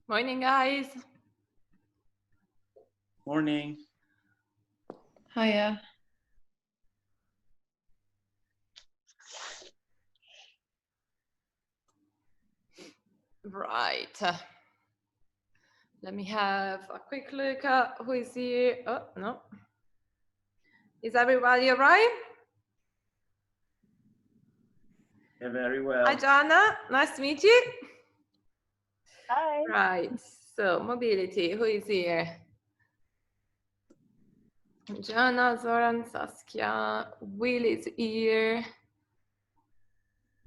Morning, guys. Morning. Hiya. Right. Let me have a quick look at who is here. Oh, no. Is everybody all right? Yeah, very well. Hi, Joanna. Nice to meet you. Hi. Right. So, mobility. Who is here? Joanna, Zoran, Saskia, Will is here.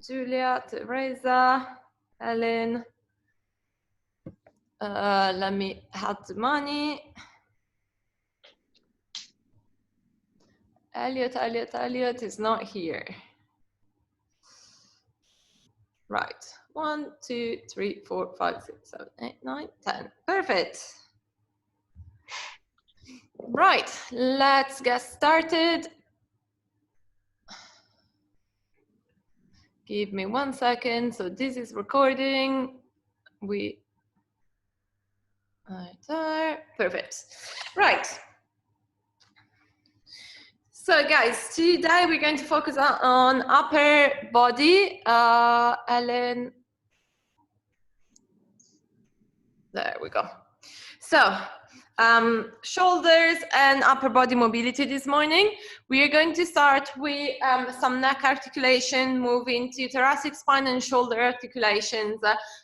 Julia, Teresa, Ellen. Let me add the money. Elliot is not here. Right. 1, 2, 3, 4, 5, 6, 7, 8, 9, 10. Perfect. Right. Let's get started. Give me 1 second. So this is recording. We right there. Perfect. Right. So guys, today we're going to focus on upper body. Ellen. There we go. So shoulders and upper body mobility this morning. We are going to start with some neck articulation, moving to thoracic spine and shoulder articulations,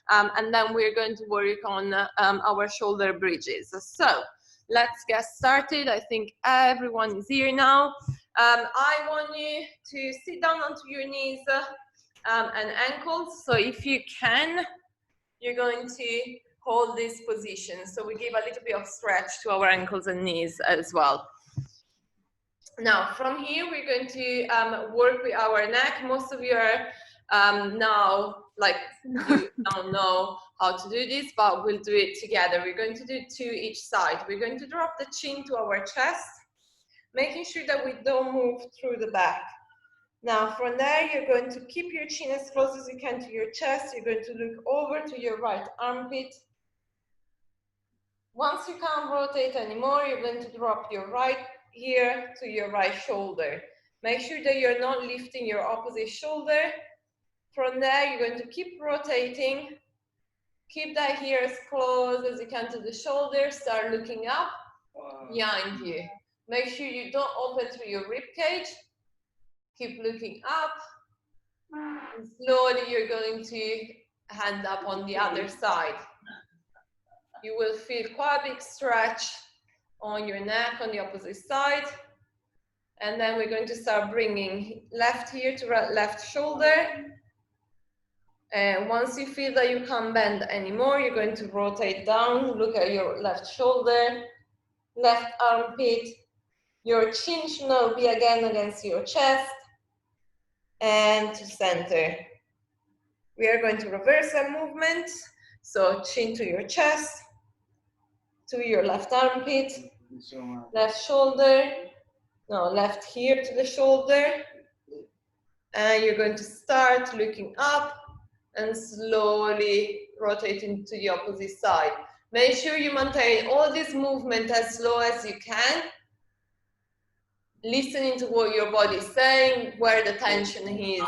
and then we're going to work on our shoulder bridges. So let's get started. I think everyone is here now. I want you to sit down onto your knees and ankles. So if you can, you're going to hold this position. So we give a little bit of stretch to our ankles and knees as well. Now, from here, we're going to work with our neck. Most of you are now, like, you don't know how to do this, but we'll do it together. We're going to do 2 each side. We're going to drop the chin to our chest, making sure that we don't move through the back. Now, from there, you're going to keep your chin as close as you can to your chest. You're going to look over to your right armpit. Once you can't rotate anymore, you're going to drop your right ear to your right shoulder. Make sure that you're not lifting your opposite shoulder. From there, you're going to keep rotating. Keep that ear as close as you can to the shoulder. Start looking up behind you. Make sure you don't open through your rib cage. Keep looking up. And slowly, you're going to hand up on the other side. You will feel quite a big stretch on your neck on the opposite side. And then we're going to start bringing left ear to left shoulder. And once you feel that you can't bend anymore, you're going to rotate down, look at your left shoulder, left armpit. Your chin should not be again against your chest. And to center. We are going to reverse our movement. So chin to your chest, to your left armpit, left shoulder, no, left ear to the shoulder. And you're going to start looking up and slowly rotating to the opposite side. Make sure you maintain all this movement as slow as you can, listening to what your body is saying, where the tension is,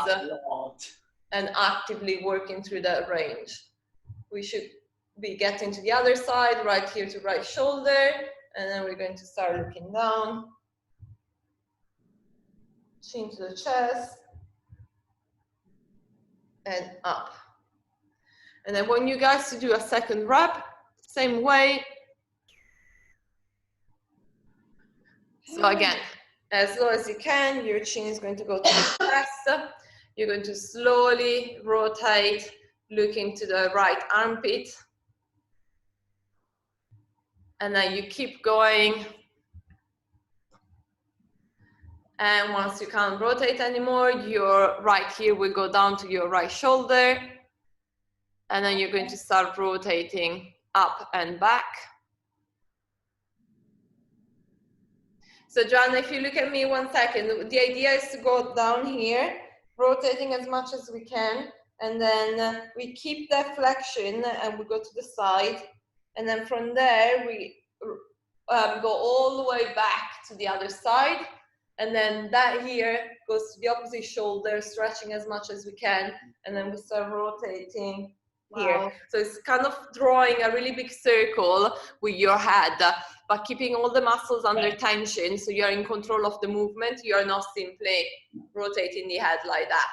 and actively working through that range. We should be getting to the other side, right here to right shoulder, and then we're going to start looking down, chin to the chest, and up. And I want you guys to do a second rep, same way. So again, as low as you can, your chin is going to go to the chest. You're going to slowly rotate, looking to the right armpit. And then you keep going. And once you can't rotate anymore, your right here will go down to your right shoulder. And then you're going to start rotating up and back. So Joanna, if you look at me 1 second, the idea is to go down here, rotating as much as we can. And then we keep that flexion and we go to the side And then from there, we go all the way back to the other side. And then that here goes to the opposite shoulder, stretching as much as we can. And then we start rotating here. Wow. So it's kind of drawing a really big circle with your head, but keeping all the muscles under tension. So you're in control of the movement. You're not simply rotating the head like that.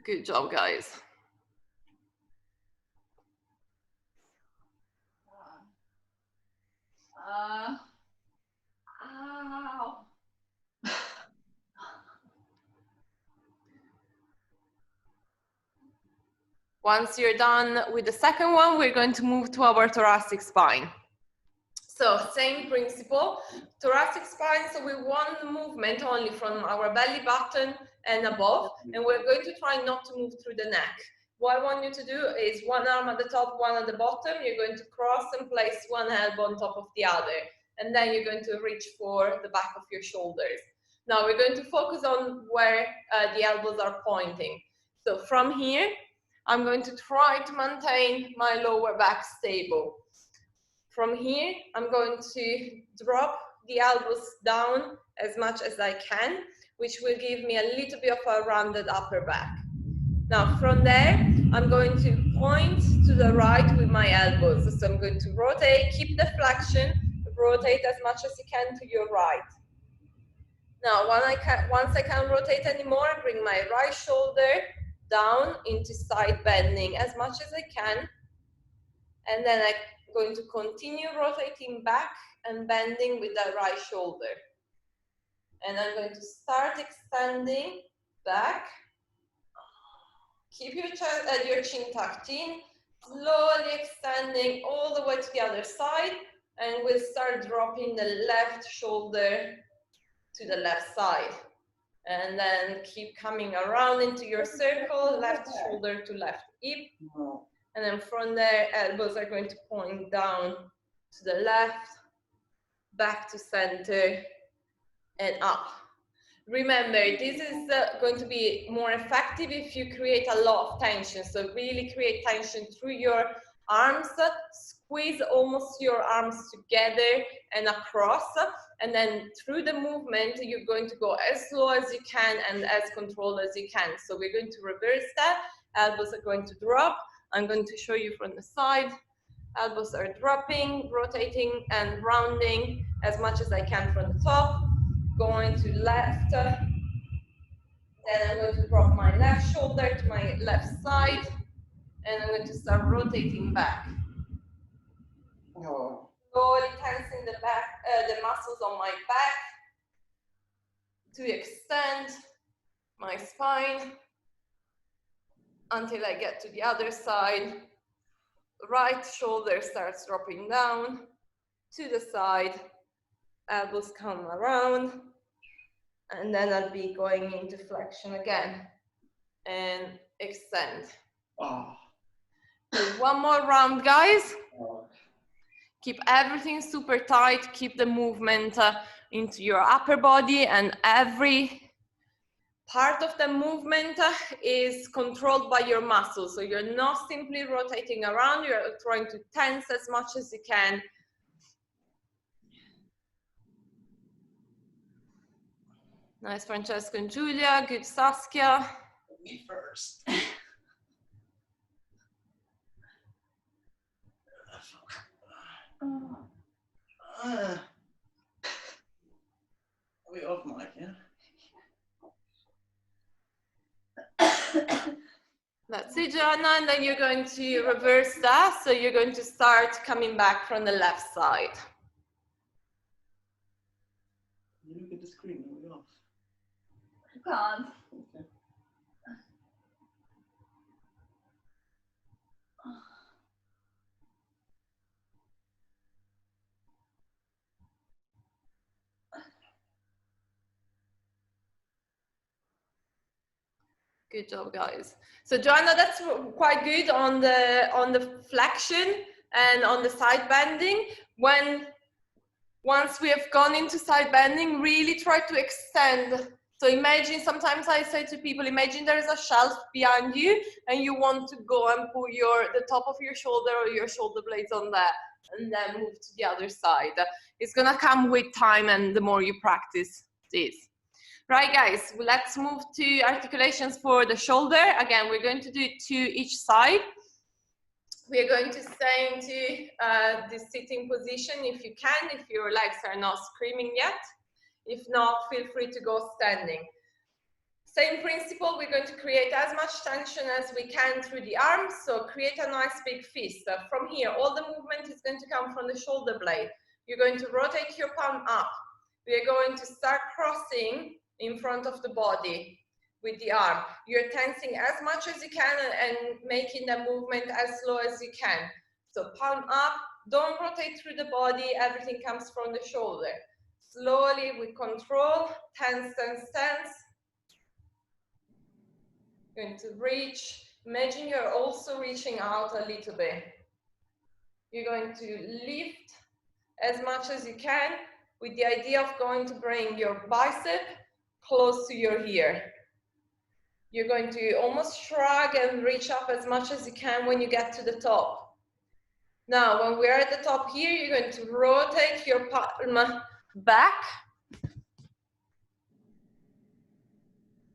Good job, guys. Ow. Once you're done with the second one, we're going to move to our thoracic spine. So same principle, thoracic spine, so we want the movement only from our belly button and above, and we're going to try not to move through the neck. What I want you to do is one arm at the top, one at the bottom. You're going to cross and place one elbow on top of the other, and then you're going to reach for the back of your shoulders. Now we're going to focus on where the elbows are pointing. So from here, I'm going to try to maintain my lower back stable. From here, I'm going to drop the elbows down as much as I can, which will give me a little bit of a rounded upper back. Now from there, I'm going to point to the right with my elbows. So I'm going to rotate, keep the flexion, rotate as much as you can to your right. Now once I can't rotate anymore, I bring my right shoulder down into side bending as much as I can. And then I'm going to continue rotating back and bending with the right shoulder. And I'm going to start extending back. Keep your chin tucked in, slowly extending all the way to the other side, and we'll start dropping the left shoulder to the left side. And then keep coming around into your circle, left shoulder to left hip. And then from there, elbows are going to point down to the left, back to center, and up. Remember, this is going to be more effective if you create a lot of tension. So really create tension through your arms, squeeze almost your arms together and across. And then through the movement, you're going to go as slow as you can and as controlled as you can. So we're going to reverse that. Elbows are going to drop. I'm going to show you from the side. Elbows are dropping, rotating and rounding as much as I can from the top. Going to left. Then I'm going to drop my left shoulder to my left side. And I'm going to start rotating back. Slowly tensing the back, the muscles on my back to extend my spine until I get to the other side. Right shoulder starts dropping down to the side. Elbows come around. And then I'll be going into flexion again and extend. Do one more round, guys. Keep everything super tight. Keep the movement into your upper body, and every part of the movement is controlled by your muscles. So you're not simply rotating around, you're trying to tense as much as you can. Nice, Francesco and Julia. Good, Saskia. Me first. Are we off mic, yeah? That's it, Joanna, and then you're going to reverse that. So you're going to start coming back from the left side. You look at the screen, are we off? I can't. Okay. Good job, guys. So Joanna, that's quite good on the flexion and on the side bending. Once we have gone into side bending, really try to extend So imagine, sometimes I say to people, imagine there is a shelf behind you and you want to go and put the top of your shoulder or your shoulder blades on that and then move to the other side. It's gonna come with time and the more you practice this. Right guys, let's move to articulations for the shoulder. Again, we're going to do 2 each side. We're going to stay into the sitting position if you can, if your legs are not screaming yet. If not, feel free to go standing. Same principle, we're going to create as much tension as we can through the arms. So create a nice big fist. From here, all the movement is going to come from the shoulder blade. You're going to rotate your palm up. We are going to start crossing in front of the body with the arm. You're tensing as much as you can and making the movement as slow as you can. So palm up, don't rotate through the body, everything comes from the shoulder. Slowly with control, tense, tense, tense. Going to reach, imagine you're also reaching out a little bit. You're going to lift as much as you can with the idea of going to bring your bicep close to your ear. You're going to almost shrug and reach up as much as you can when you get to the top. Now, when we're at the top here, you're going to rotate your palm back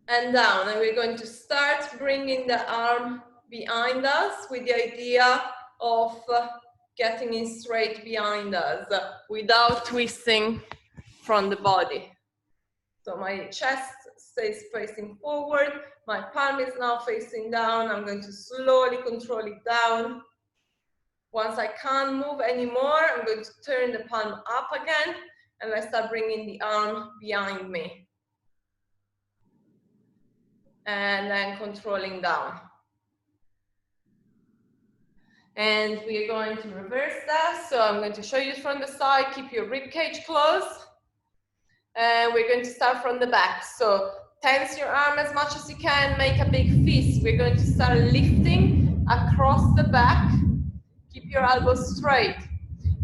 and down. And we're going to start bringing the arm behind us with the idea of getting it straight behind us without twisting from the body. So my chest stays facing forward, my palm is now facing down. I'm going to slowly control it down. Once I can't move anymore, I'm going to turn the palm up again and I start bringing the arm behind me. And then controlling down. And we're going to reverse that. So I'm going to show you from the side, keep your rib cage closed. And we're going to start from the back. So tense your arm as much as you can, make a big fist. We're going to start lifting across the back. Keep your elbows straight.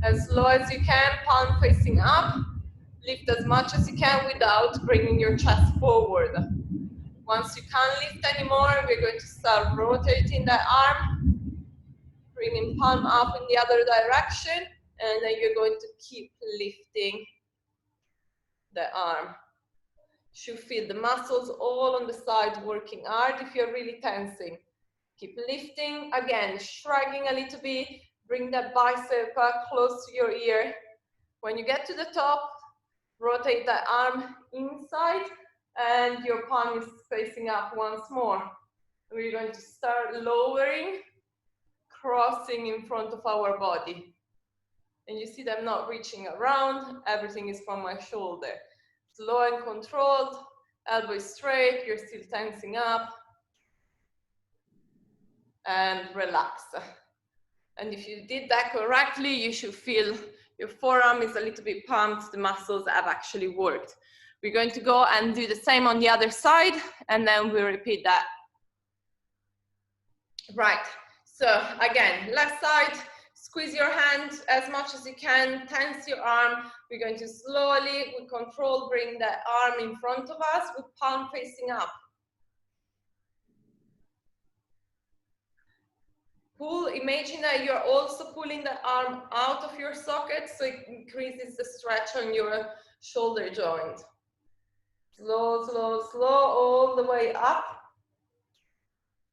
As low as you can, palm facing up. Lift as much as you can without bringing your chest forward. Once you can't lift anymore, we're going to start rotating that arm. Bringing palm up in the other direction. And then you're going to keep lifting the arm. Should feel the muscles all on the side working hard if you're really tensing. Keep lifting, again, shrugging a little bit, bring that bicep close to your ear. When you get to the top, rotate that arm inside and your palm is facing up once more. We're going to start lowering, crossing in front of our body. And you see them not reaching around, everything is from my shoulder. Slow and controlled, elbow straight, you're still tensing up. And relax. And if you did that correctly, you should feel your forearm is a little bit pumped, the muscles have actually worked. We're going to go and do the same on the other side, and then we repeat that. Right, so again, left side, squeeze your hand as much as you can, tense your arm. We're going to slowly, with control, bring the arm in front of us with palm facing up. Pull, imagine that you're also pulling the arm out of your socket so it increases the stretch on your shoulder joint. Slow, slow, slow, all the way up.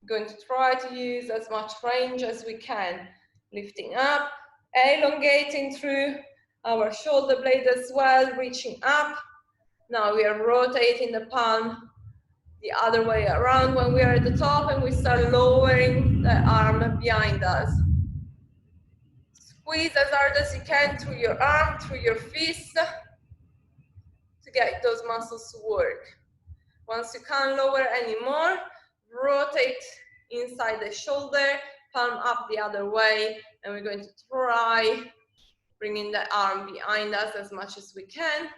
Going to try to use as much range as we can. Lifting up, elongating through our shoulder blade as well, reaching up. Now we are rotating the palm the other way around when we are at the top, and we start lowering the arm behind us. Squeeze as hard as you can through your arm, through your fist, to get those muscles to work. Once you can't lower anymore, rotate inside the shoulder, palm up the other way, and we're going to try bringing the arm behind us as much as we can,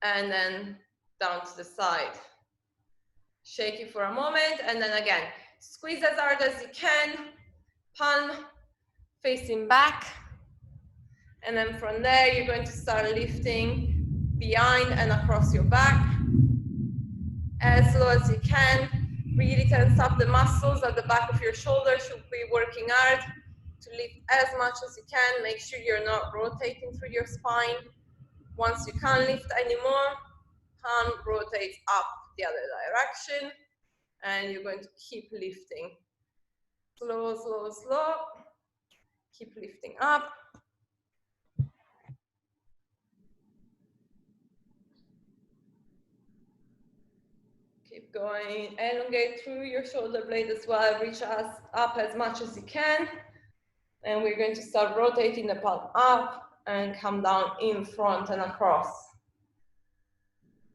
and then down to the side. Shake it for a moment, and then again, squeeze as hard as you can, palm facing back, and then from there, you're going to start lifting behind and across your back. as slow as you can. Really tense up the muscles at the back of your shoulder. Should be working hard to lift as much as you can. Make sure you're not rotating through your spine. Once you can't lift anymore, hand rotates up the other direction, and you're going to keep lifting. Slow, slow, slow. Keep lifting up. Keep going. Elongate through your shoulder blade as well. Reach up as much as you can. And we're going to start rotating the palm up and come down in front and across.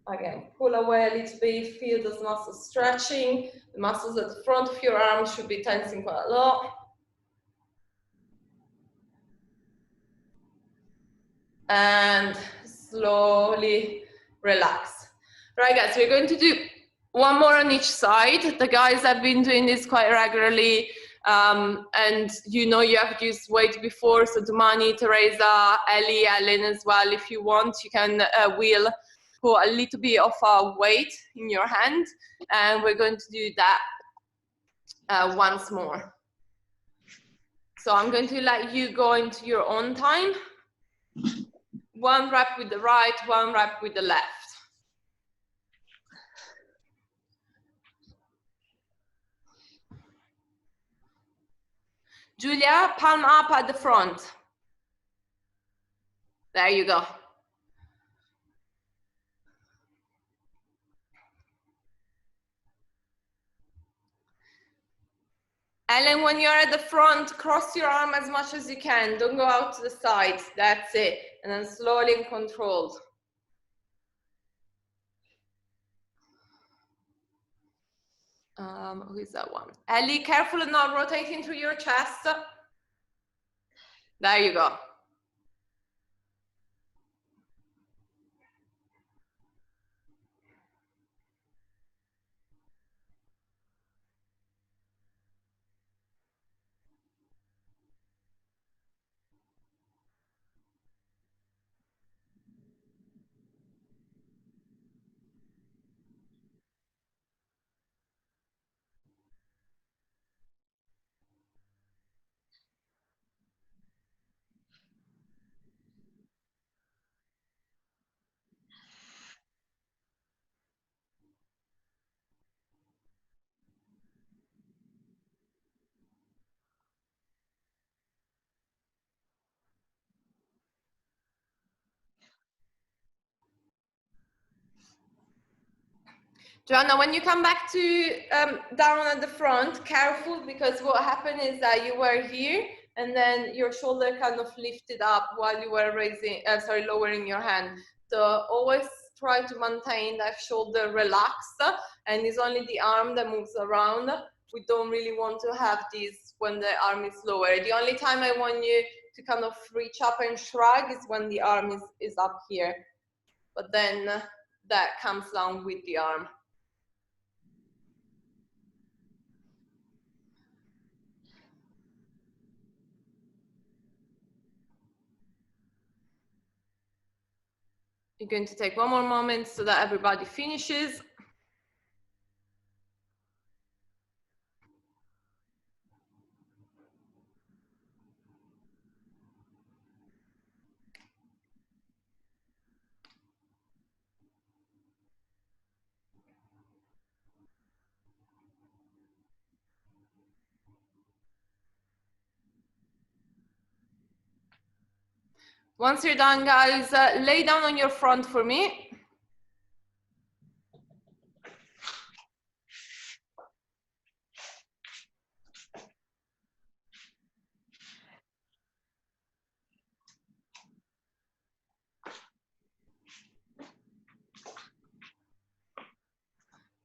Again, pull away a little bit, feel those muscles stretching. The muscles at the front of your arms should be tensing quite a lot. And slowly relax. Right, guys, we're going to do one more on each side. The guys have been doing this quite regularly. And you know you have used weight before, so Dumani, Teresa, Ellie, Ellen as well. If you want, you can wheel, put a little bit of weight in your hand, and we're going to do that once more. So I'm going to let you go into your own time. One rep with the right, one rep with the left. Julia, palm up at the front. There you go. Ellen, when you're at the front, cross your arm as much as you can. Don't go out to the sides. That's it. And then slowly and controlled. Who is that one? Ellie, careful of not rotating through your chest. There you go. Joanna, when you come back to down at the front, careful, because what happened is that you were here and then your shoulder kind of lifted up while you were raising, lowering your hand. So always try to maintain that shoulder relaxed, and it's only the arm that moves around. We don't really want to have this when the arm is lower. The only time I want you to kind of reach up and shrug is when the arm is up here. But then that comes down with the arm. You're going to take one more moment so that everybody finishes. Once you're done, guys, lay down on your front for me.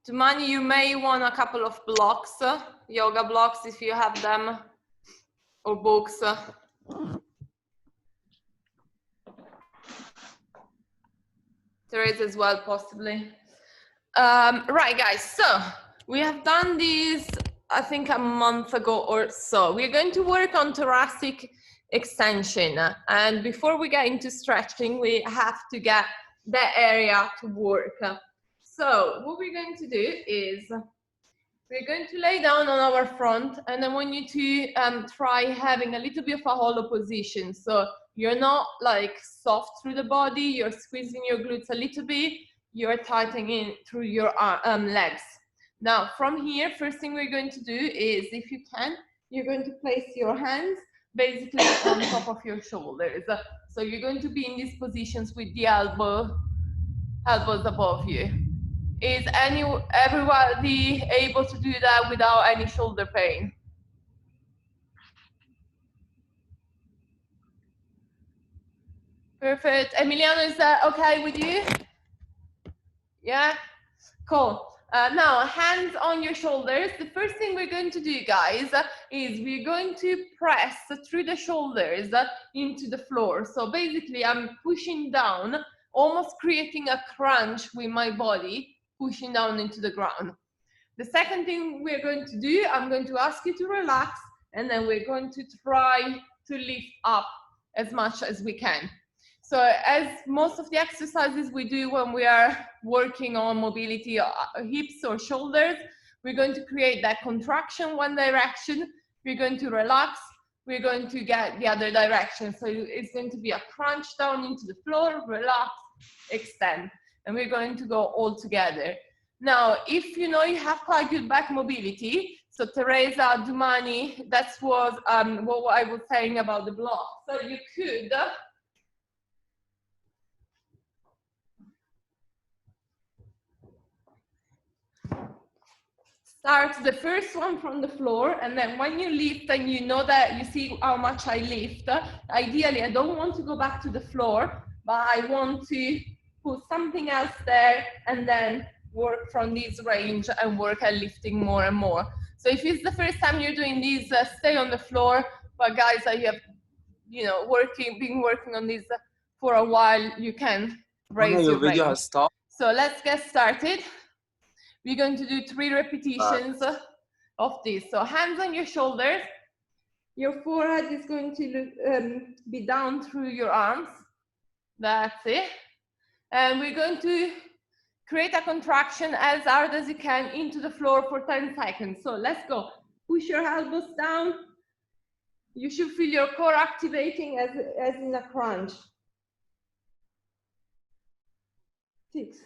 Tumani, you may want a couple of blocks, yoga blocks if you have them, or books. Teresa as well, possibly. Right, guys, so we have done this, I think, a month ago or so. We're going to work on thoracic extension. And before we get into stretching, we have to get that area to work. So what we're going to do is we're going to lay down on our front, and I want you to try having a little bit of a hollow position. So you're not like soft through the body, you're squeezing your glutes a little bit, you're tightening through your legs. Now from here, first thing we're going to do is, if you can, you're going to place your hands basically on top of your shoulders. So you're going to be in these positions with the elbows above you. Is everybody able to do that without any shoulder pain? Perfect. Emiliano, is that okay with you? Yeah? Cool. Now, hands on your shoulders. The first thing we're going to do, guys, is we're going to press through the shoulders into the floor. So basically, I'm pushing down, almost creating a crunch with my body, pushing down into the ground. The second thing we're going to do, I'm going to ask you to relax, and then we're going to try to lift up as much as we can. So as most of the exercises we do when we are working on mobility, hips or shoulders, we're going to create that contraction one direction, we're going to relax, we're going to get the other direction. So it's going to be a crunch down into the floor, relax, extend, and we're going to go all together. Now, if you know you have quite good back mobility, so Teresa, Dumani, that's what I was saying about the block. So you could start the first one from the floor, and then when you lift and you know that you see how much I lift, ideally I don't want to go back to the floor, but I want to put something else there and then work from this range and work at lifting more and more. So if it's the first time you're doing these, stay on the floor. But guys, I have, been working on this for a while, you can raise your video range. has stopped. So let's get started. We're going to do 3 repetitions of this. So hands on your shoulders. Your forehead is going to be down through your arms. That's it. And we're going to create a contraction as hard as you can into the floor for 10 seconds. So let's go. Push your elbows down. You should feel your core activating as in a crunch. 6,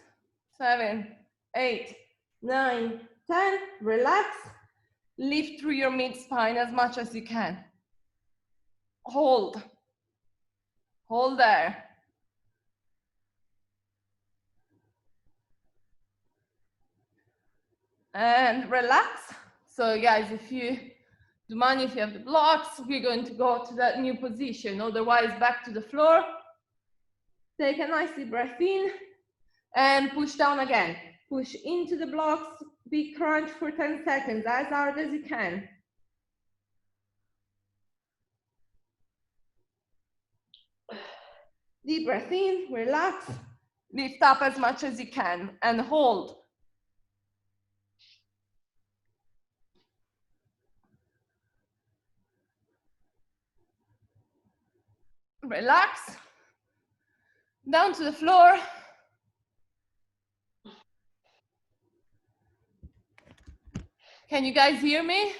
7, 8, 9, 10. Relax. Lift through your mid-spine as much as you can. Hold. Hold there. And relax. So guys, if you have the blocks, we're going to go to that new position. Otherwise, back to the floor. Take a nice deep breath in and push down again. Push into the blocks, big crunch for 10 seconds, as hard as you can. Deep breath in, relax, lift up as much as you can, and hold. Relax, down to the floor. Can you guys hear me?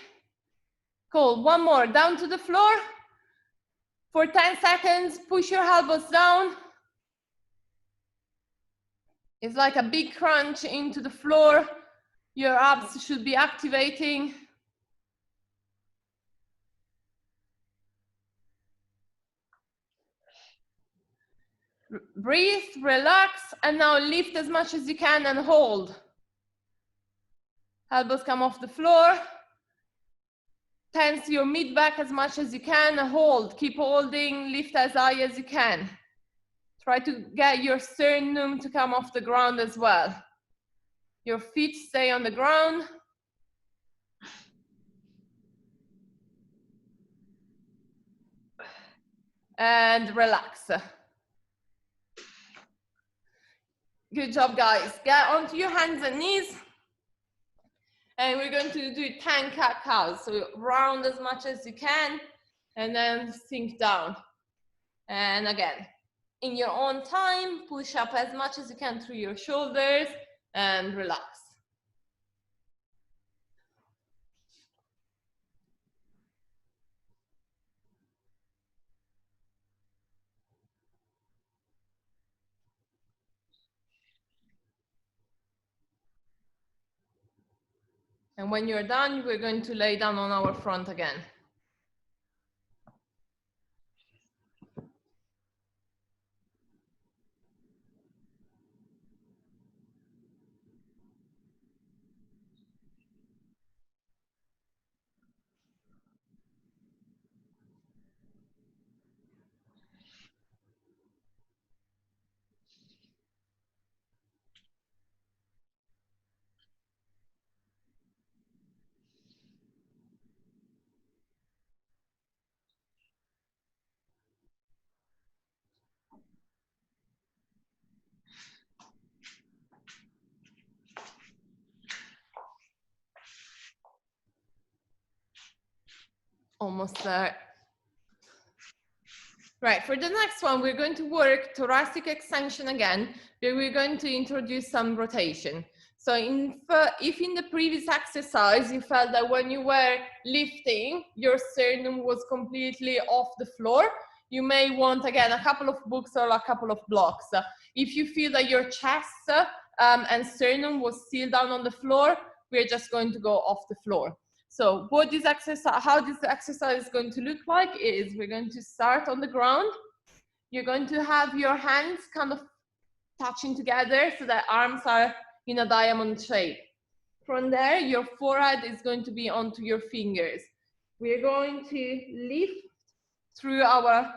Cool, one more, down to the floor. For 10 seconds, push your elbows down. It's like a big crunch into the floor. Your abs should be activating. Breathe, relax, and now lift as much as you can and hold. Elbows come off the floor. Tense your mid back as much as you can and hold. Keep holding, lift as high as you can. Try to get your sternum to come off the ground as well. Your feet stay on the ground. And relax. Good job, guys. Get onto your hands and knees. And we're going to do 10 cat-cows. So round as much as you can and then sink down. And again, in your own time, push up as much as you can through your shoulders. and relax. And when you're done, we're going to lay down on our front again. Almost there. Right, for the next one, we're going to work thoracic extension again, but we're going to introduce some rotation. So if in the previous exercise, you felt that when you were lifting, your sternum was completely off the floor, you may want, again, a couple of books or a couple of blocks. If you feel that your chest and sternum was still down on the floor, we're just going to go off the floor. So what this exercise, how this exercise is going to look like is we're going to start on the ground. You're going to have your hands kind of touching together so that arms are in a diamond shape. From there, your forehead is going to be onto your fingers. We're going to lift through our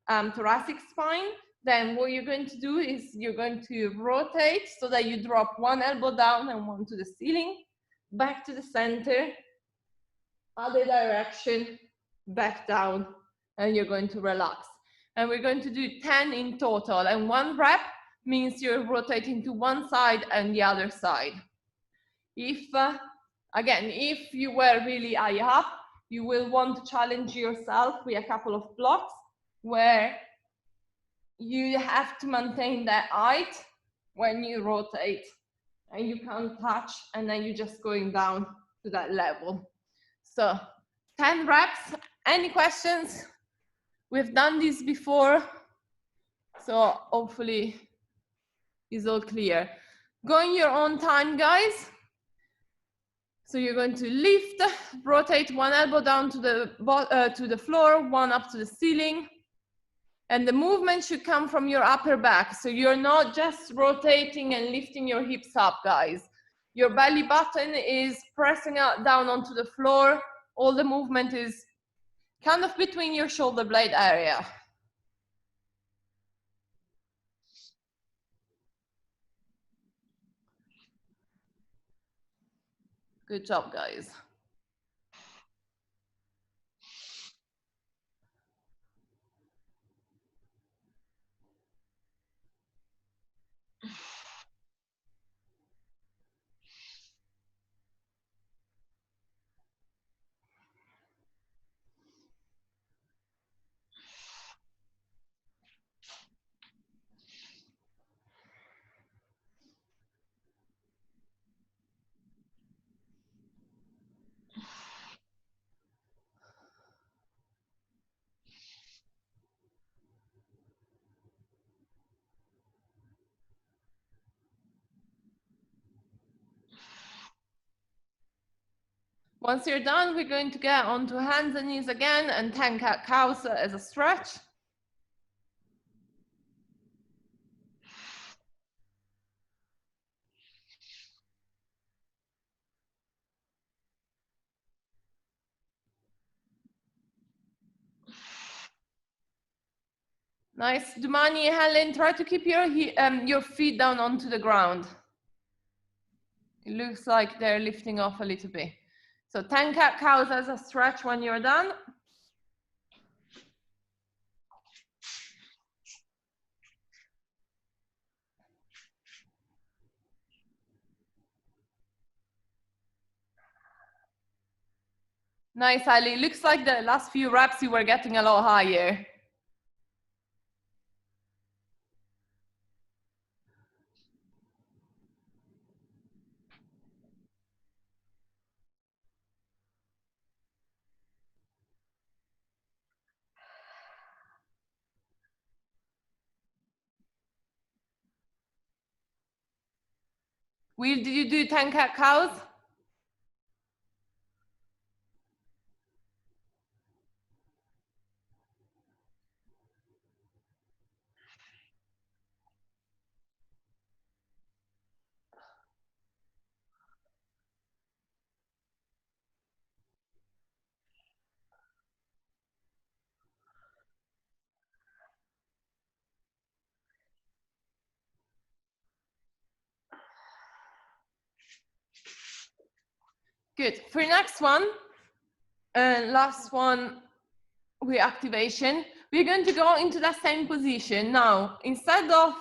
thoracic spine. Then what you're going to do is you're going to rotate so that you drop one elbow down and one to the ceiling, back to the center, other direction, back down, and you're going to relax. And we're going to do 10 in total, and 1 rep means you're rotating to one side and the other side. If, again, if you were really high up, you will want to challenge yourself with a couple of blocks where you have to maintain that height when you rotate, and you can't touch, and then you're just going down to that level. So 10 reps. Any questions? We've done this before, so hopefully it's all clear. Go in your own time, guys. So you're going to lift, rotate one elbow down to the floor, one up to the ceiling. And the movement should come from your upper back. So you're not just rotating and lifting your hips up, guys. Your belly button is pressing out down onto the floor. All the movement is kind of between your shoulder blade area. Good job, guys. Once you're done, we're going to get onto hands and knees again and 10 cat-cows as a stretch. Nice. Dumani, Helen, try to keep your feet down onto the ground. It looks like they're lifting off a little bit. So 10 cat-cows as a stretch when you're done. Nice, Ali. Looks like the last few reps you were getting a lot higher. Will, did you do 10 cat cows? Good. For next one, and last one, reactivation, we're going to go into that same position. Now, instead of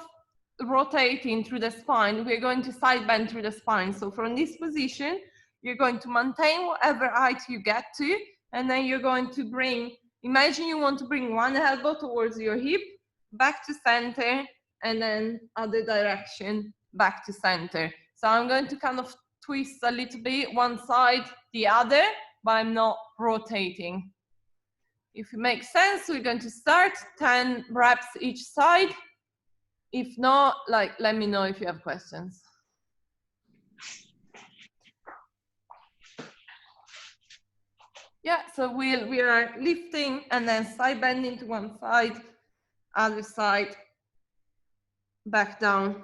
rotating through the spine, we're going to side bend through the spine. So from this position, you're going to maintain whatever height you get to, and then you're going to bring, imagine you want to bring one elbow towards your hip, back to center, and then other direction, back to center. So I'm going to kind of twist a little bit, one side, the other, but I'm not rotating. If it makes sense, we're going to start 10 reps each side. If not, like, let me know if you have questions. Yeah, so we are lifting and then side bending to one side, other side, back down.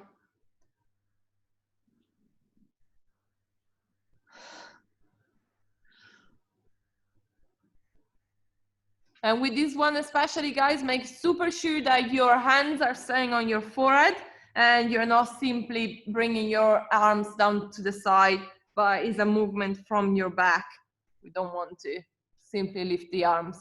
And with this one especially, guys, make super sure that your hands are staying on your forehead and you're not simply bringing your arms down to the side, but it's a movement from your back. We don't want to simply lift the arms.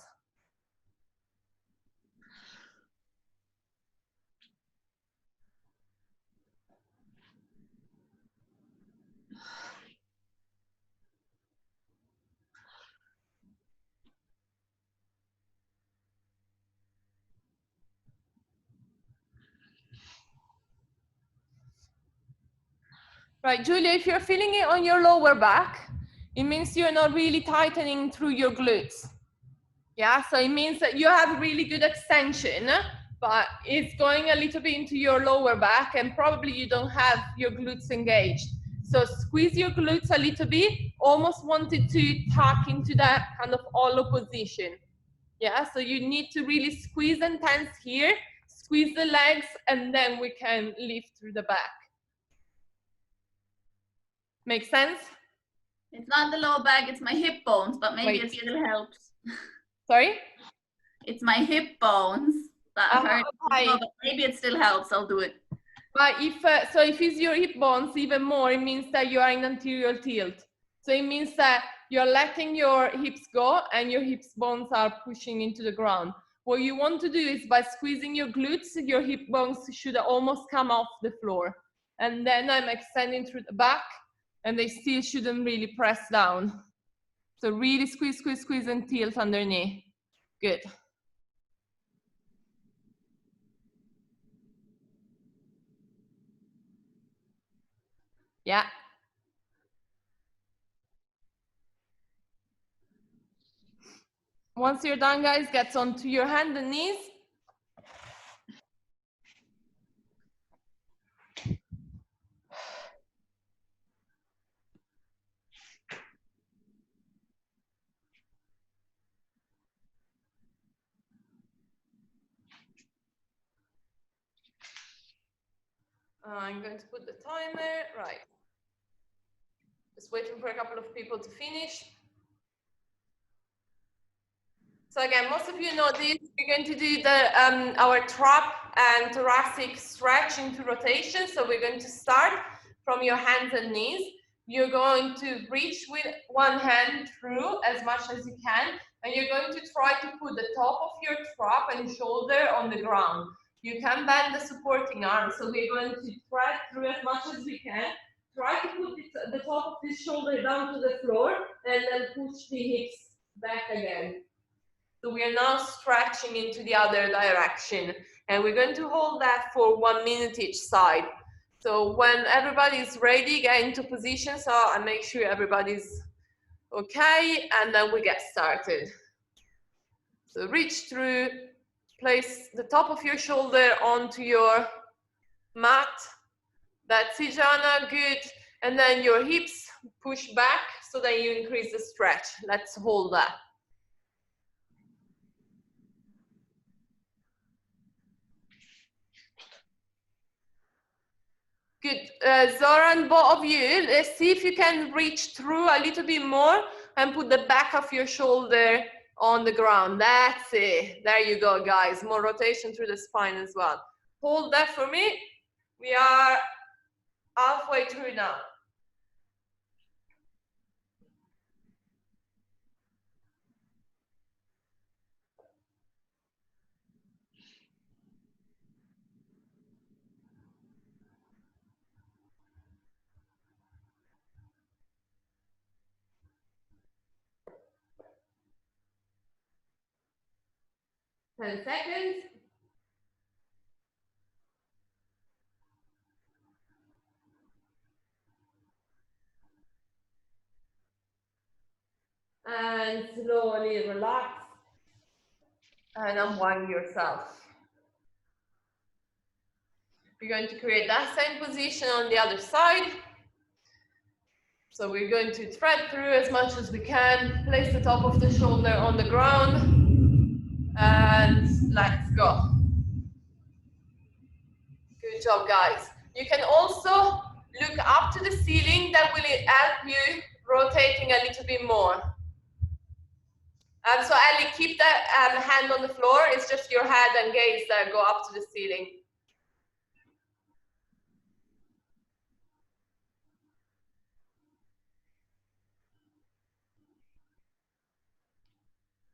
Right, Julia, if you're feeling it on your lower back, it means you're not really tightening through your glutes. Yeah, so it means that you have really good extension, but it's going a little bit into your lower back and probably you don't have your glutes engaged. So squeeze your glutes a little bit, almost wanted to tuck into that kind of hollow position. Yeah, so you need to really squeeze and tense here, squeeze the legs, and then we can lift through the back. Make sense? It's not the lower back, it's my hip bones, but maybe it still helps. Sorry? It's my hip bones that hurt, but maybe it still helps. I'll do it. But if so, if it's your hip bones even more, it means that you are in anterior tilt. So it means that you're letting your hips go and your hips bones are pushing into the ground. What you want to do is by squeezing your glutes, your hip bones should almost come off the floor. And then I'm extending through the back and they still shouldn't really press down. So really squeeze, squeeze, squeeze and tilt underneath. Good. Yeah. Once you're done, guys, get onto your hands and knees. I'm going to put the timer, right. Just waiting for a couple of people to finish. So again, most of you know this. We're going to do the our trap and thoracic stretch into rotation. So we're going to start from your hands and knees. You're going to reach with one hand through as much as you can, and you're going to try to put the top of your trap and shoulder on the ground. You can bend the supporting arm. So we're going to thread through as much as we can. Try to put the top of this shoulder down to the floor, and then push the hips back again. So we are now stretching into the other direction, and we're going to hold that for 1 minute each side. So when everybody is ready, get into position, so I make sure everybody's okay, and then we get started. So reach through, place the top of your shoulder onto your mat. That's it, Jana, good. And then your hips push back so that you increase the stretch. Let's hold that. Good. Zoran, both of you, let's see if you can reach through a little bit more and put the back of your shoulder on the ground. That's it. There you go, guys. More rotation through the spine as well. Hold that for me. We are halfway through now. Ten seconds. And slowly relax and unwind yourself. We're going to create that same position on the other side. So we're going to thread through as much as we can, place the top of the shoulder on the ground, and let's go. Good job, guys. You can also look up to the ceiling. That will help you rotating a little bit more. So Ali, keep that hand on the floor. It's just your head and gaze that go up to the ceiling.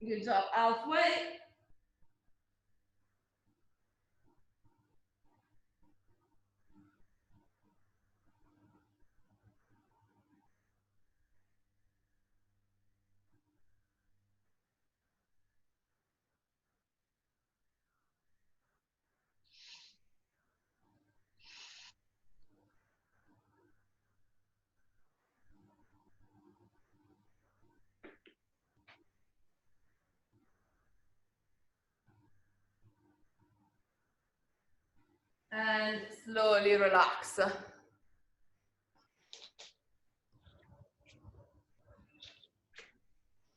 Good job, halfway. And slowly relax.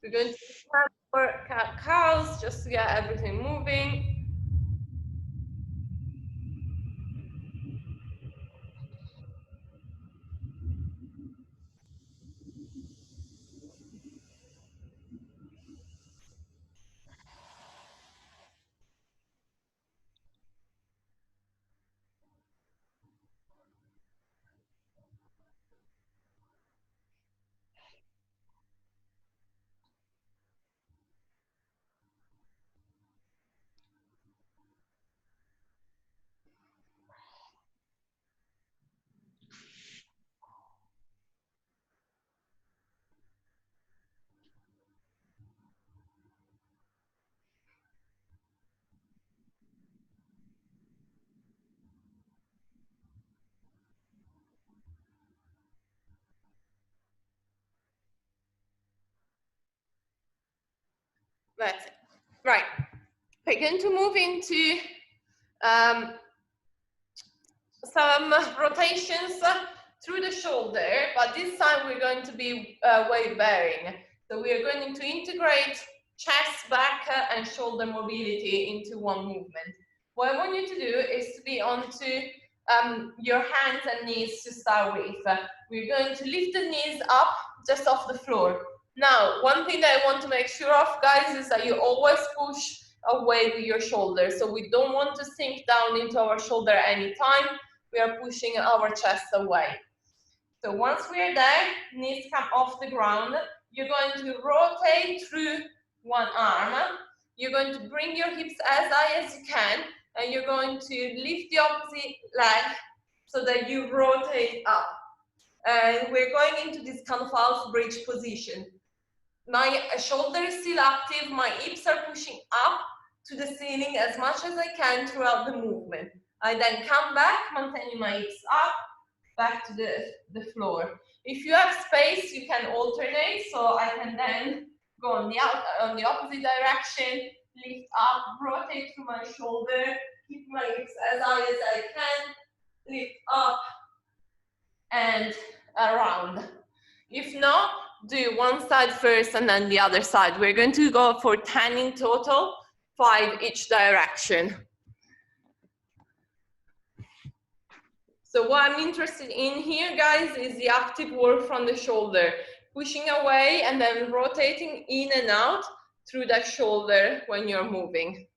We're going to stand for cat-cows just to get everything moving. That's it. Right. We're going to move into some rotations through the shoulder, but this time we're going to be weight bearing. So we are going to integrate chest, back, and shoulder mobility into one movement. What I want you to do is to be onto your hands and knees to start with. We're going to lift the knees up just off the floor. Now, one thing that I want to make sure of, guys, is that you always push away with your shoulder. So we don't want to sink down into our shoulder anytime. We are pushing our chest away. So once we are there, knees come off the ground. You're going to rotate through one arm. You're going to bring your hips as high as you can, and you're going to lift the opposite leg so that you rotate up. And we're going into this kind of half bridge position. My shoulder is still active, my hips are pushing up to the ceiling as much as I can throughout the movement. I then come back, maintaining my hips up, back to the floor. If you have space, you can alternate, so I can then go on the opposite direction, lift up, rotate through my shoulder, keep my hips as high as I can, lift up, and around. If not, do one side first and then the other side. We're going to go for 10 in total, 5 each direction. So what I'm interested in here, guys, is the active work from the shoulder, pushing away and then rotating in and out through that shoulder when you're moving.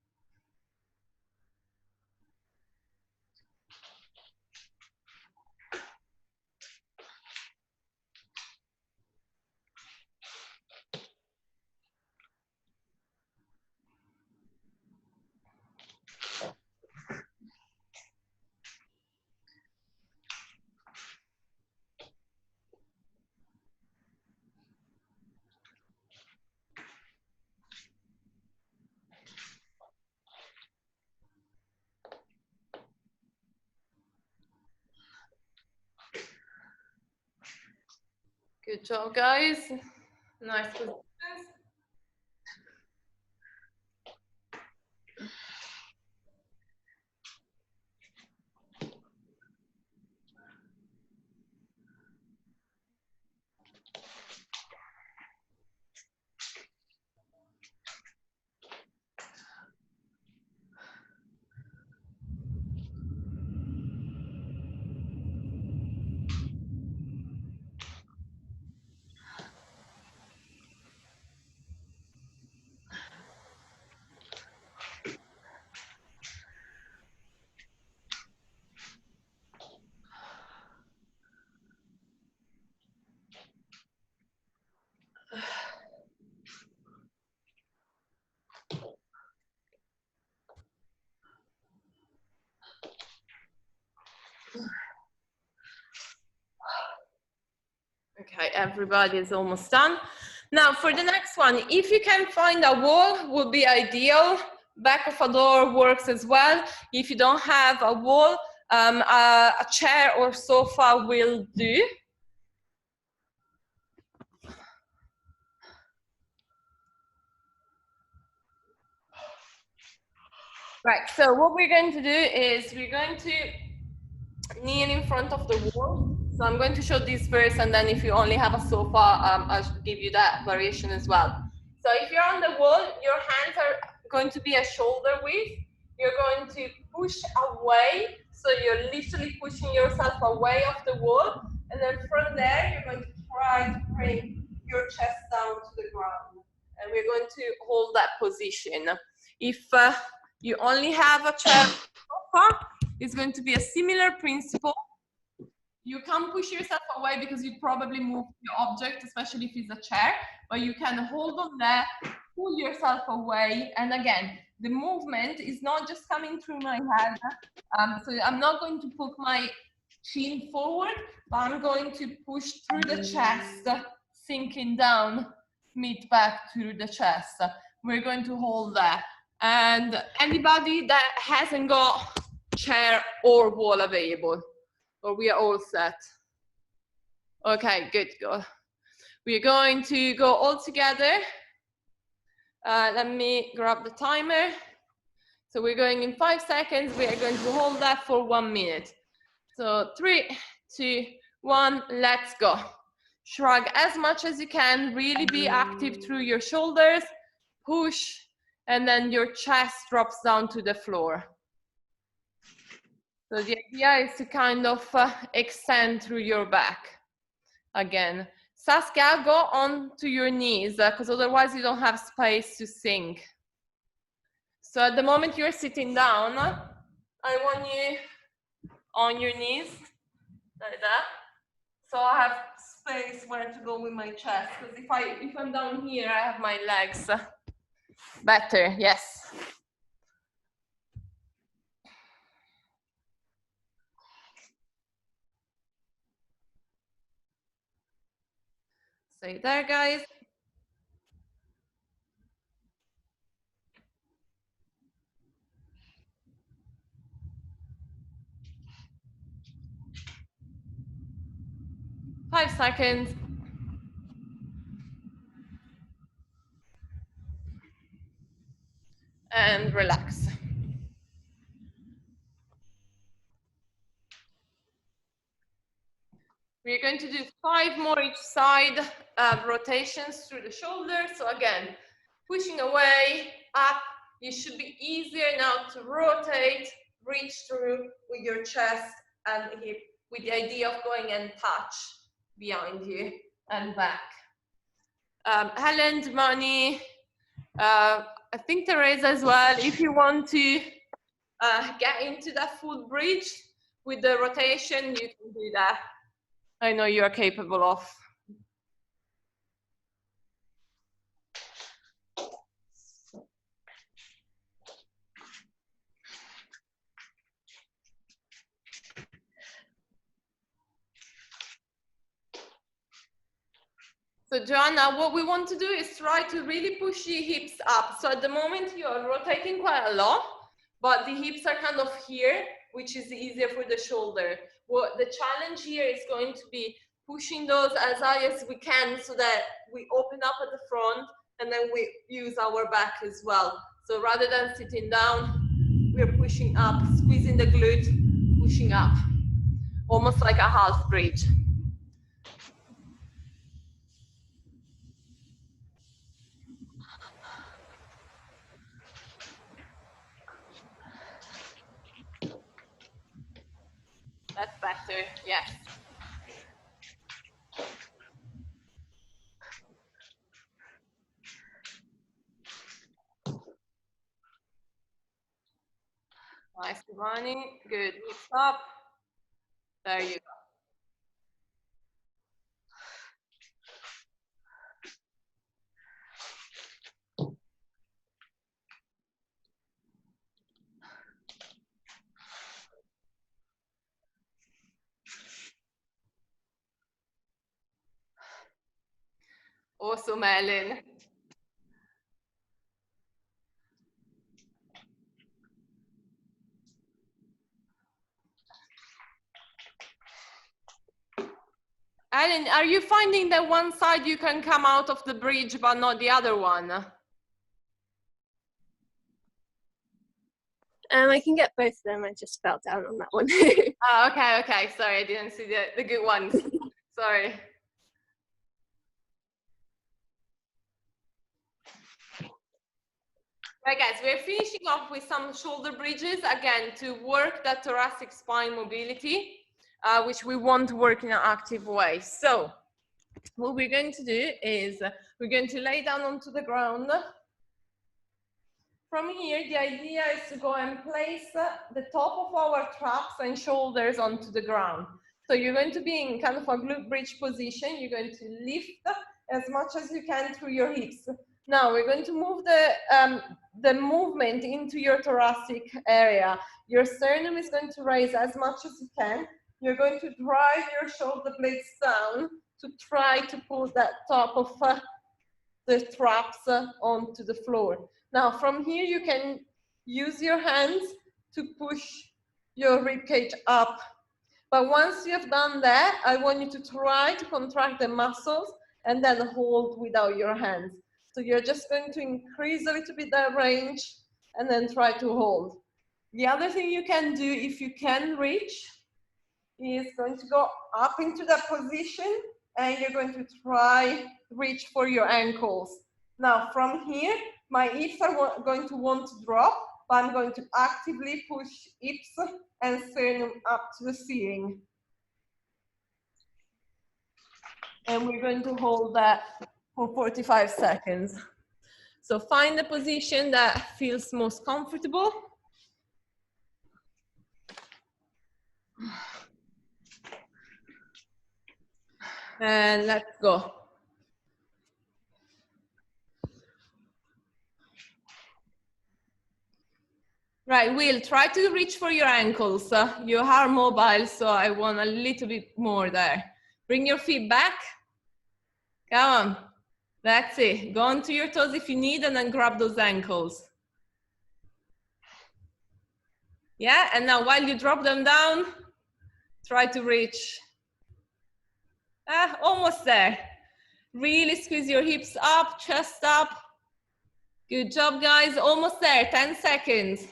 Good job, guys. Nice positions. Okay, everybody is almost done. Now for the next one, if you can find a wall, would be ideal. Back of a door works as well. If you don't have a wall, a chair or sofa will do. Right, so what we're going to do is we're going to kneel in front of the wall. So I'm going to show this first, and then if you only have a sofa, I'll give you that variation as well. So if you're on the wall, your hands are going to be a shoulder width. You're going to push away, so you're literally pushing yourself away off the wall, and then from there, you're going to try to bring your chest down to the ground. And we're going to hold that position. If you only have a chair or sofa, it's going to be a similar principle. You can push yourself away because you probably move the object, especially if it's a chair, but you can hold on there, pull yourself away. And again, the movement is not just coming through my head. So I'm not going to put my chin forward, but I'm going to push through the chest, sinking down, mid back through the chest. We're going to hold that. And anybody that hasn't got chair or wall available, or we are all set? Okay, good, go. We're going to go all together. Let me grab the timer. So we're going in 5 seconds. We are going to hold that for 1 minute. So 3, 2, 1, let's go. Shrug as much as you can, really be active through your shoulders, push, and then your chest drops down to the floor. So the idea is to kind of extend through your back. Again, Saskia, go on to your knees because otherwise you don't have space to sink. So at the moment you're sitting down, I want you on your knees, like that. So I have space where to go with my chest, because if I'm down here, I have my legs better, yes. Stay there, guys. Five seconds. And relax. We're going to do 5 more each side rotations through the shoulder. So again, pushing away, up. You should be easier now to rotate, reach through with your chest and hip, with the idea of going and touch behind you and back. Helen, Demani, I think Teresa as well, if you want to get into that full bridge with the rotation, you can do that. I know you are capable of. So Joanna, what we want to do is try to really push the hips up. So at the moment you are rotating quite a lot, but the hips are kind of here, which is easier for the shoulder. Well, the challenge here is going to be pushing those as high as we can so that we open up at the front and then we use our back as well. So rather than sitting down, we're pushing up, squeezing the glute, pushing up, almost like a half bridge. That's better, yes. Nice, Ivani. Good. Hips up. There you go. Awesome, Ellen. Ellen, are you finding that one side you can come out of the bridge, but not the other one? I can get both of them. I just fell down on that one. Oh, okay, okay. Sorry, I didn't see the good ones. Sorry. Right, guys, we're finishing off with some shoulder bridges, again, to work that thoracic spine mobility, which we want to work in an active way. So what we're going to do is we're going to lay down onto the ground. From here, the idea is to go and place the top of our traps and shoulders onto the ground. So you're going to be in kind of a glute bridge position. You're going to lift as much as you can through your hips. Now we're going to move the movement into your thoracic area. Your sternum is going to raise as much as you can. You're going to drive your shoulder blades down to try to pull that top of the traps onto the floor. Now from here you can use your hands to push your ribcage up. But once you have done that, I want you to try to contract the muscles and then hold without your hands. So you're just going to increase a little bit that range and then try to hold. The other thing you can do, if you can reach, is going to go up into that position and you're going to try reach for your ankles. Now from here, my hips are going to want to drop, but I'm going to actively push hips and sternum up to the ceiling. And we're going to hold that for 45 seconds. So find the position that feels most comfortable. And let's go. Right, Will, try to reach for your ankles. You are mobile, so I want a little bit more there. Bring your feet back. Come on. That's it. Go onto your toes if you need and then grab those ankles. Yeah, and now while you drop them down, try to reach. Almost there. Really squeeze your hips up, chest up. Good job, guys. Almost there. 10 seconds.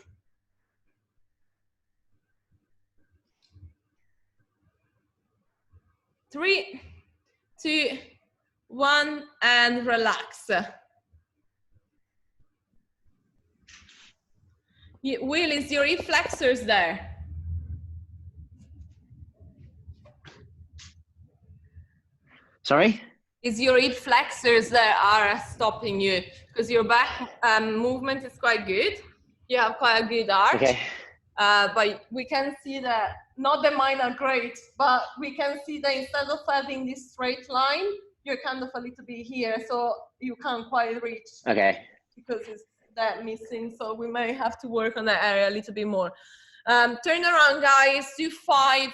3, 2, 1, and relax. Will, is your hip flexors there? Sorry? Is your hip flexors that are stopping you? Because your back movement is quite good. You have quite a good arch. Okay. But we can see that, not that mine are great, but we can see that instead of having this straight line, you're kind of a little bit here, so you can't quite reach. Okay. Because it's that missing, so we may have to work on that area a little bit more. Turn around, guys, do 5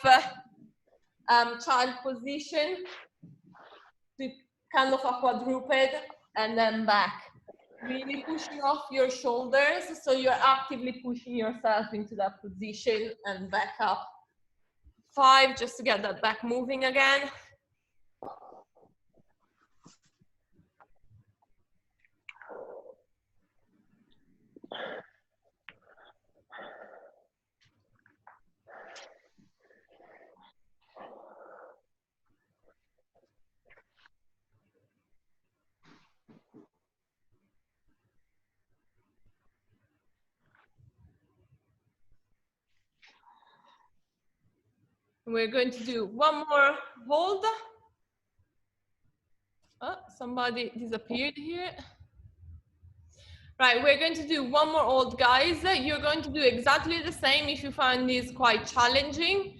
child position, do kind of a quadruped, and then back. Really pushing off your shoulders, so you're actively pushing yourself into that position and back up. 5, just to get that back moving again. We're going to do one more hold. Oh, somebody disappeared here. Right, we're going to do one more hold, guys. You're going to do exactly the same if you find this quite challenging.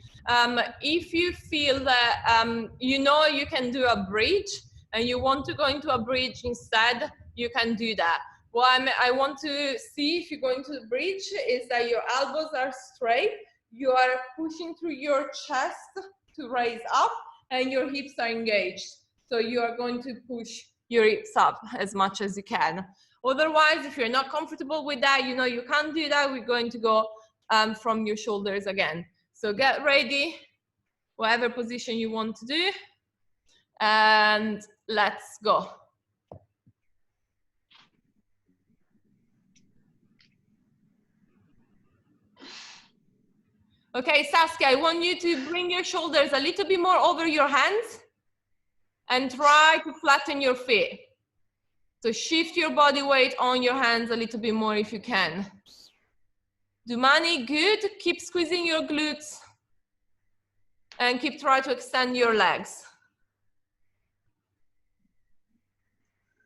If you feel that you know you can do a bridge and you want to go into a bridge instead, you can do that. What I want to see if you go into the bridge is that your elbows are straight, you are pushing through your chest to raise up, and your hips are engaged. So you are going to push your hips up as much as you can. Otherwise, if you're not comfortable with that, you know you can't do that, we're going to go from your shoulders again. So get ready, whatever position you want to do, and let's go. Okay, Saskia, I want you to bring your shoulders a little bit more over your hands and try to flatten your feet. So shift your body weight on your hands a little bit more if you can. Dumani, good. Keep squeezing your glutes and keep trying to extend your legs.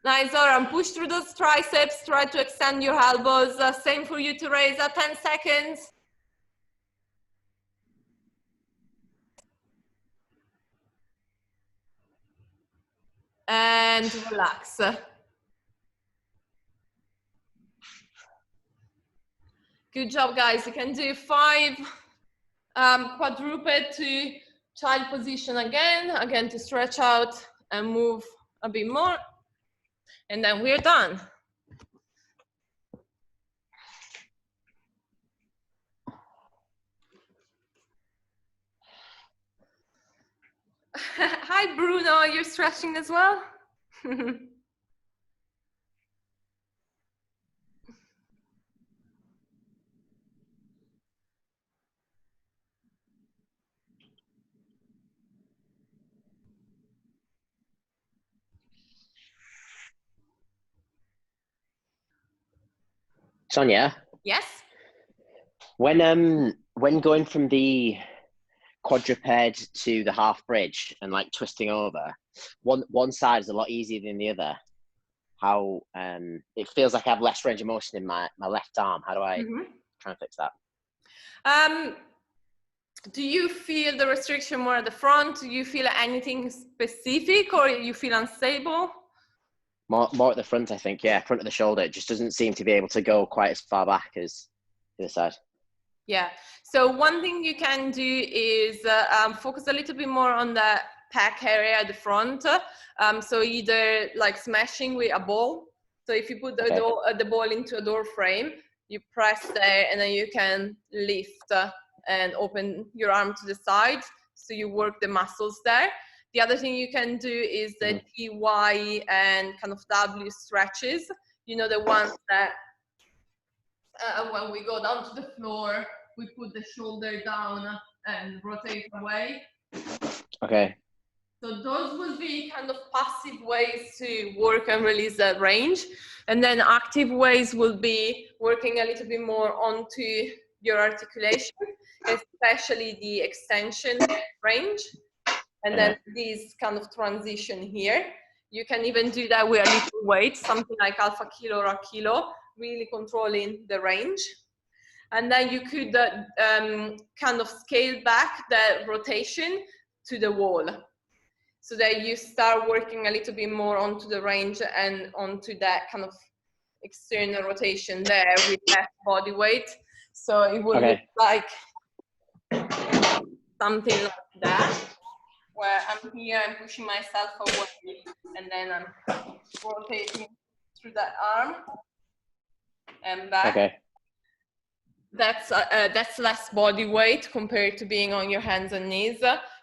Nice, Zoran. Push through those triceps. Try to extend your elbows. Same for you, Teresa. 10 seconds. And relax. Good job, guys. You can do 5 quadruped to child position again to stretch out and move a bit more. And then we're done. Hi, Bruno. You're stretching as well? Sonia? Yes? When going from the quadruped to the half bridge and like twisting over, one side is a lot easier than the other. How it feels like I have less range of motion in my left arm. How do I try and fix that? Do you feel the restriction more at the front? Do you feel anything specific, or you feel unstable? More at the front, I think. Yeah, front of the shoulder. It just doesn't seem to be able to go quite as far back as the other side. Yeah. So one thing you can do is focus a little bit more on the pec area at the front. So either like smashing with a ball. So if you put the ball into a door frame, you press there, and then you can lift and open your arm to the side. So you work the muscles there. The other thing you can do is the TY and kind of W stretches. You know, the ones that when we go down to the floor, we put the shoulder down and rotate away. Okay. So those will be kind of passive ways to work and release that range. And then active ways will be working a little bit more onto your articulation, especially the extension range. And then this kind of transition here. You can even do that with a little weight, something like half a kilo or a kilo, really controlling the range. And then you could kind of scale back the rotation to the wall, so that you start working a little bit more onto the range and onto that kind of external rotation there with less body weight. So it will look like something like that, where I'm here, I'm pushing myself away, and then I'm rotating through that arm and back. Okay. That's less body weight compared to being on your hands and knees.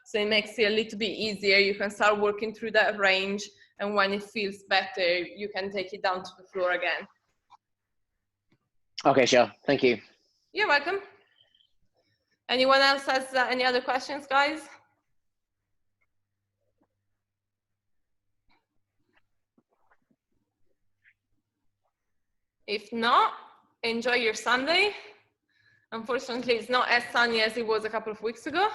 So it makes it a little bit easier. You can start working through that range, and when it feels better, you can take it down to the floor again. Okay, sure. Thank you. You're welcome. Anyone else has any other questions, guys? If not, enjoy your Sunday. Unfortunately, it's not as sunny as it was a couple of weeks ago.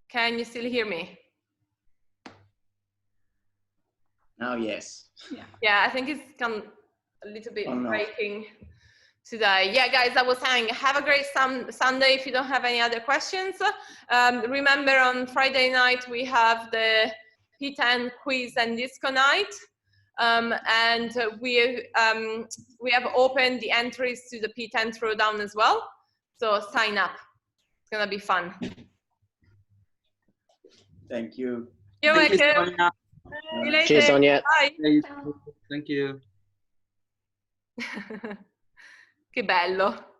Can you still hear me? Now, yes. Yeah, I think it's come a little bit breaking today. Yeah, guys, I was saying, have a great Sunday if you don't have any other questions. Remember, on Friday night, we have the P10 quiz and disco night. And we have opened the entries to the P10 throwdown as well. So sign up. It's going to be fun. Thank you. You're welcome. See you later. Cheers, Sonia. Bye. Thank you. Che bello.